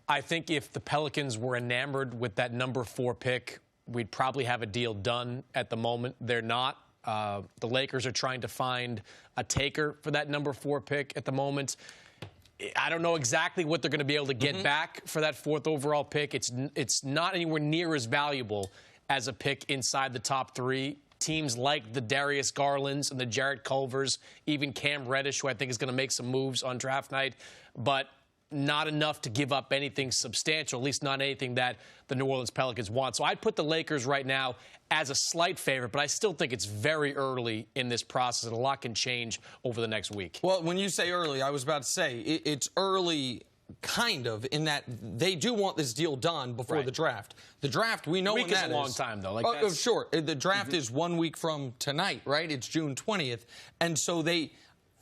I think if the Pelicans were enamored with that number 4 pick, we'd probably have a deal done. At the moment, they're not. The Lakers are trying to find a taker for that number 4 pick at the moment. I don't know exactly what they're going to be able to get back for that 4th overall pick. It's not anywhere near as valuable as a pick inside the top 3. Teams like the Darius Garlands and the Jarrett Culvers, even Cam Reddish, who I think is going to make some moves on draft night, but not enough to give up anything substantial, at least not anything that the New Orleans Pelicans want. So I'd put the Lakers right now as a slight favorite, but I still think it's very early in this process, and a lot can change over the next week. Well, when you say early, I was about to say it's early kind of in that they do want this deal done before the draft. The draft, we know when that is. A long time, though. Oh, sure. The draft is 1 week from tonight, right? It's June 20th. And so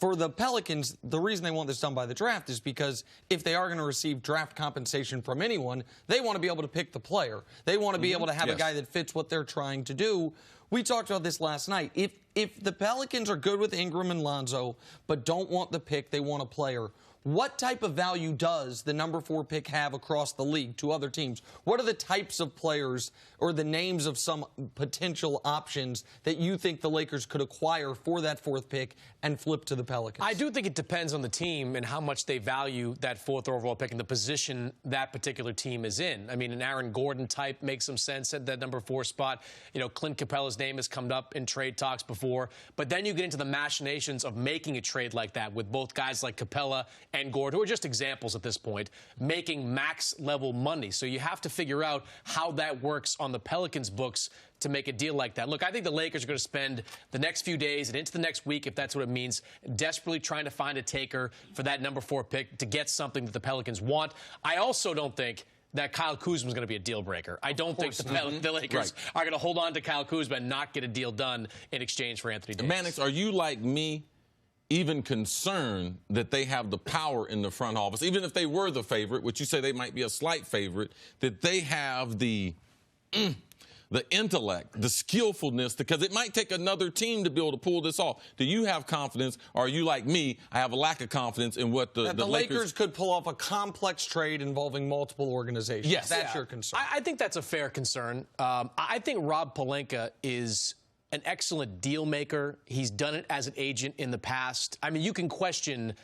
for the Pelicans, the reason they want this done by the draft is because if they are going to receive draft compensation from anyone, they want to be able to pick the player. They want to be able to have a guy that fits what they're trying to do. We talked about this last night. If the Pelicans are good with Ingram and Lonzo, but don't want the pick, they want a player, what type of value does the number 4 pick have across the league to other teams? What are the types of players or the names of some potential options that you think the Lakers could acquire for that 4th pick and flip to the Pelicans? I do think it depends on the team and how much they value that 4th overall pick and the position that particular team is in. I mean, an Aaron Gordon type makes some sense at that number 4 spot. You know, Clint Capella's name has come up in trade talks before. But then you get into the machinations of making a trade like that with both guys like Capella and Gordon, who are just examples at this point, making max-level money. So you have to figure out how that works on the Pelicans' books to make a deal like that. Look, I think the Lakers are going to spend the next few days and into the next week, if that's what it means, desperately trying to find a taker for that number 4 pick to get something that the Pelicans want. I also don't think that Kyle Kuzma is going to be a deal breaker. I don't think the Lakers are going to hold on to Kyle Kuzma and not get a deal done in exchange for Anthony Davis. Mannix, are you like me, even concerned that they have the power in the front office, even if they were the favorite, which you say they might be a slight favorite, that they have the intellect, the skillfulness, because it might take another team to be able to pull this off. Do you have confidence, or are you like me, I have a lack of confidence in what the Lakers could pull off a complex trade involving multiple organizations? Yes. That's your concern. I think that's a fair concern. I think Rob Pelinka is an excellent deal maker. He's done it as an agent in the past. I mean, you can question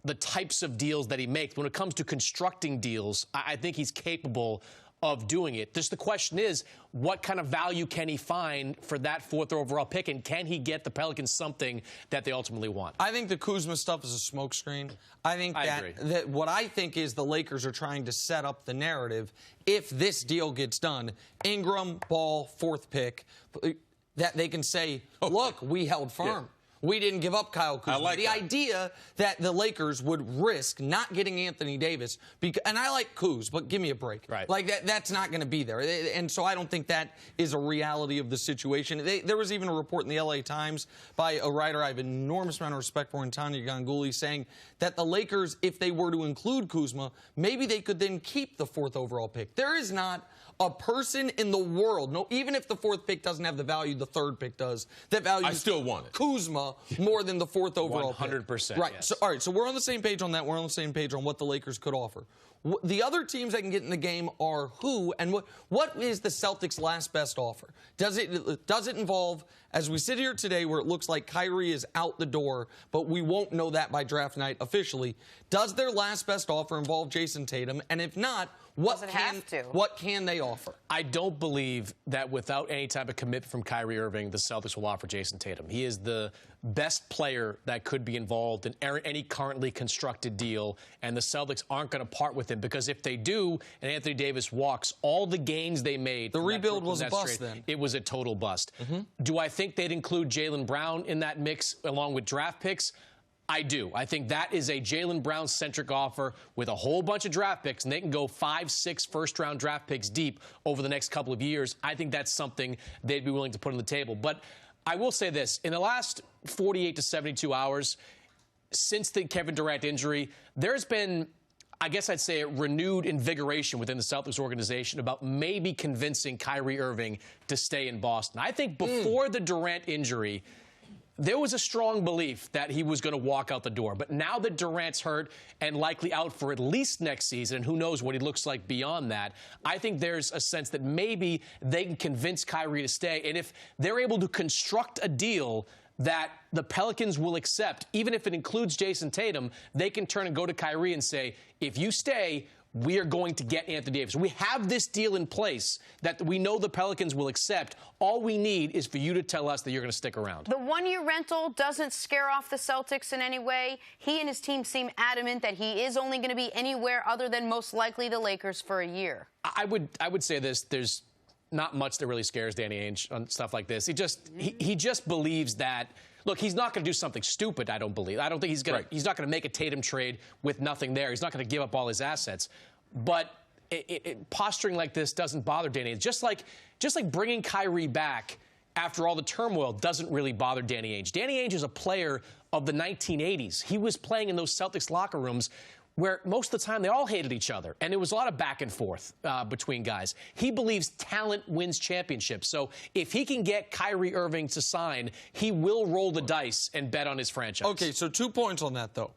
the types of deals that he makes. When it comes to constructing deals, I think he's capable of doing it. Just the question is, what kind of value can he find for that 4th overall pick, and can he get the Pelicans something that they ultimately want? I think the Kuzma stuff is a smokescreen. I think that what I think is the Lakers are trying to set up the narrative. If this deal gets done, Ingram, Ball, 4th pick, that they can say, look, we held firm. Yeah. We didn't give up Kyle Kuzma. The idea that the Lakers would risk not getting Anthony Davis, and I like Kuz, but give me a break. Right. Like, that's not going to be there. And so I don't think that is a reality of the situation. There was even a report in the LA Times by a writer I have an enormous amount of respect for, Tanya Ganguly, saying that the Lakers, if they were to include Kuzma, maybe they could then keep the 4th overall pick. There is not a person in the world, no, even if the 4th pick doesn't have the value the 3rd pick does, that values I still want it. Kuzma more than the 4th overall 100%, pick. Right. Yes. So, all right, so we're on the same page on that. We're on the same page on what the Lakers could offer. The other teams that can get in the game are who, and what is the Celtics' last best offer? Does it involve, as we sit here today where it looks like Kyrie is out the door, but we won't know that by draft night officially, does their last best offer involve Jason Tatum? And if not, what can they offer? I don't believe that without any type of commitment from Kyrie Irving, the Celtics will offer Jason Tatum. He is the best player that could be involved in any currently constructed deal, and the Celtics aren't going to part with him, because if they do and Anthony Davis walks, all the gains they made... The rebuild was a bust then. It was a total bust. Do I think they'd include Jaylen Brown in that mix along with draft picks? I do. I think that is a Jaylen Brown-centric offer with a whole bunch of draft picks, and they can go 5, 6 first-round draft picks deep over the next couple of years. I think that's something they'd be willing to put on the table. But I will say this. In the last 48 to 72 hours, since the Kevin Durant injury, there's been, I guess I'd say, a renewed invigoration within the Celtics organization about maybe convincing Kyrie Irving to stay in Boston. I think before the Durant injury, there was a strong belief that he was going to walk out the door. But now that Durant's hurt and likely out for at least next season, and who knows what he looks like beyond that, I think there's a sense that maybe they can convince Kyrie to stay. And if they're able to construct a deal that the Pelicans will accept, even if it includes Jason Tatum, they can turn and go to Kyrie and say, if you stay, we are going to get Anthony Davis. We have this deal in place that we know the Pelicans will accept. All we need is for you to tell us that you're going to stick around. The one-year rental doesn't scare off the Celtics in any way. He and his team seem adamant that he is only going to be anywhere other than most likely the Lakers for a year. I would say this. There's not much that really scares Danny Ainge on stuff like this. He just believes that. Look, he's not going to do something stupid, I don't believe. I don't think he's going to. He's not going to make a Tatum trade with nothing there. He's not going to give up all his assets. But posturing like this doesn't bother Danny Ainge. Just like bringing Kyrie back after all the turmoil doesn't really bother Danny Ainge. Danny Ainge is a player of the 1980s. He was playing in those Celtics locker rooms where most of the time they all hated each other, and there was a lot of back and forth between guys. He believes talent wins championships. So if he can get Kyrie Irving to sign, he will roll the dice and bet on his franchise. Okay, so 2 points on that, though.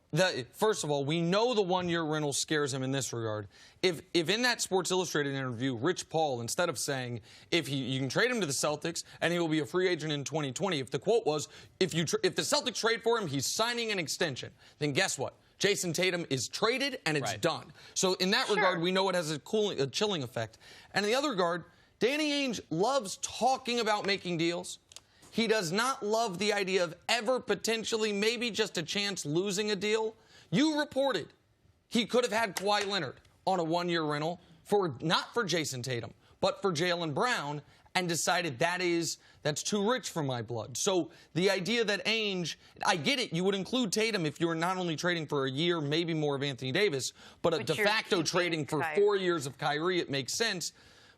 First of all, we know the one-year rental scares him in this regard. If in that Sports Illustrated interview, Rich Paul, instead of saying, you can trade him to the Celtics and he will be a free agent in 2020, if the quote was, if the Celtics trade for him, he's signing an extension, then guess what? Jason Tatum is traded, and it's done. So in that regard, we know it has a chilling effect. And in the other regard, Danny Ainge loves talking about making deals. He does not love the idea of ever potentially, maybe just a chance, losing a deal. You reported he could have had Kawhi Leonard on a one-year rental, not for Jason Tatum, but for Jaylen Brown, and decided that's too rich for my blood. So the idea that Ainge, I get it, you would include Tatum if you were not only trading for a year, maybe more of Anthony Davis, but a de facto trading for 4 years of Kyrie, it makes sense.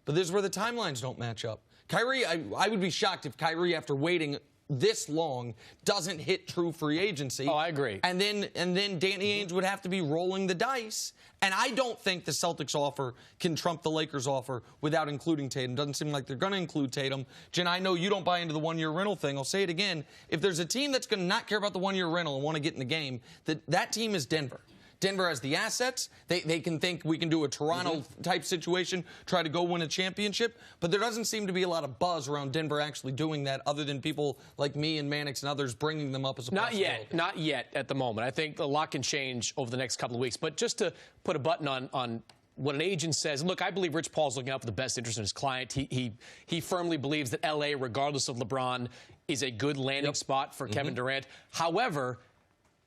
But this is where the timelines don't match up. Kyrie, I would be shocked if Kyrie, after waiting this long, doesn't hit true free agency. Oh, I agree. And then Danny Ainge would have to be rolling the dice. And I don't think the Celtics offer can trump the Lakers offer without including Tatum. Doesn't seem like they're going to include Tatum. Jen, I know you don't buy into the one-year rental thing. I'll say it again. If there's a team that's going to not care about the one-year rental and want to get in the game, that team is Denver. Denver has the assets. They can think we can do a Toronto-type situation, try to go win a championship. But there doesn't seem to be a lot of buzz around Denver actually doing that, other than people like me and Mannix and others bringing them up as a possibility. Not yet at the moment. I think a lot can change over the next couple of weeks. But just to put a button on what an agent says, look, I believe Rich Paul's looking out for the best interest of his client. He firmly believes that L.A., regardless of LeBron, is a good landing spot for Kevin Durant. However,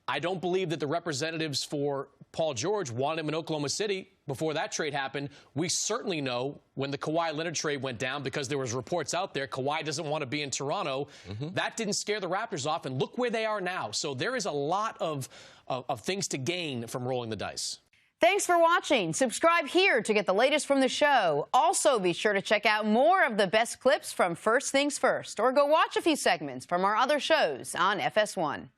I don't believe that the representatives for Paul George wanted him in Oklahoma City before that trade happened. We certainly know when the Kawhi Leonard trade went down, because there was reports out there, Kawhi doesn't want to be in Toronto. That didn't scare the Raptors off, and look where they are now. So there is a lot of things to gain from rolling the dice. Thanks for watching. Subscribe here to get the latest from the show. Also, be sure to check out more of the best clips from First Things First, or go watch a few segments from our other shows on FS1.